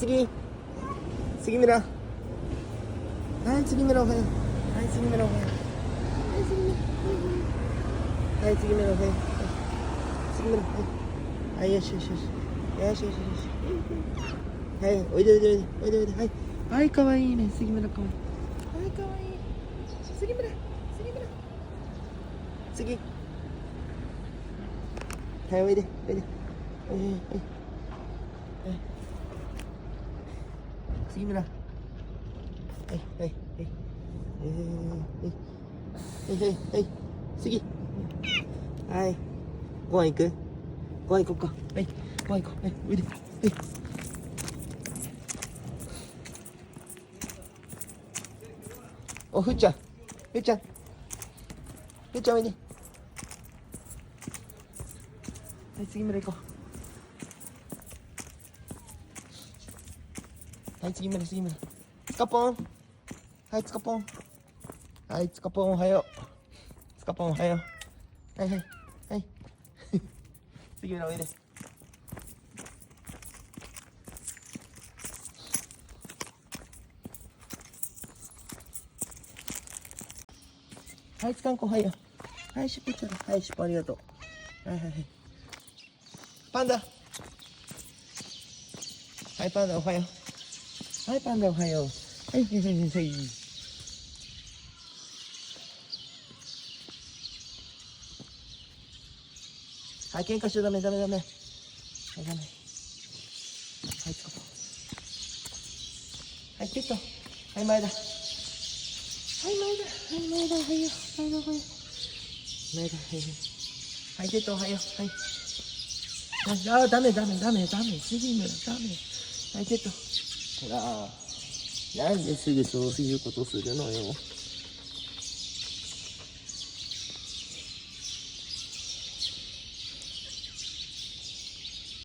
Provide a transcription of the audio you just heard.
次村。はい、次村おはよう。はい、次村おはよう。はい、次村おはよう。次村、はい、よしよしよし。よしよしよし。はい、おいでおいでおいでおいでおいで。はい、はい、かわいいね、杉村かわいい。はい、かわいい。杉村、次。はい、おいでおいで。はい、杉村。はいはいはい。はい次。はい。ご飯行く？ご飯行こうか。はい。ご飯行こう。はい。おいで。はい。お、ふーちゃん。ふーちゃん。ふーちゃんおいで。はい、次村行こう。はい、次村。つかぽん。はい、つかぽん。はい、つかぽんおはよう。つかぽんおはよう。はいはい。はい。次村おいで。はい、つかんこおはよう。はい、尻尾ちゃん。はい、尻尾ありがとう。はいはいはい。パンダ。はい、パンダおはよう。はい、パンダおはよう。はいはいはいはい。はい、喧嘩しちゃダメ。はい、ダメ。はい、つかぽん。はい、キュッと。はい、前だ。はい、前だ。おはよう。前だ、おはよう。前だ、はい。はい、キュッとおはよう。はい。あ、ダメ。次村、ダメ。はい、キュッと。ほら、なんですぐそういうことするのよ。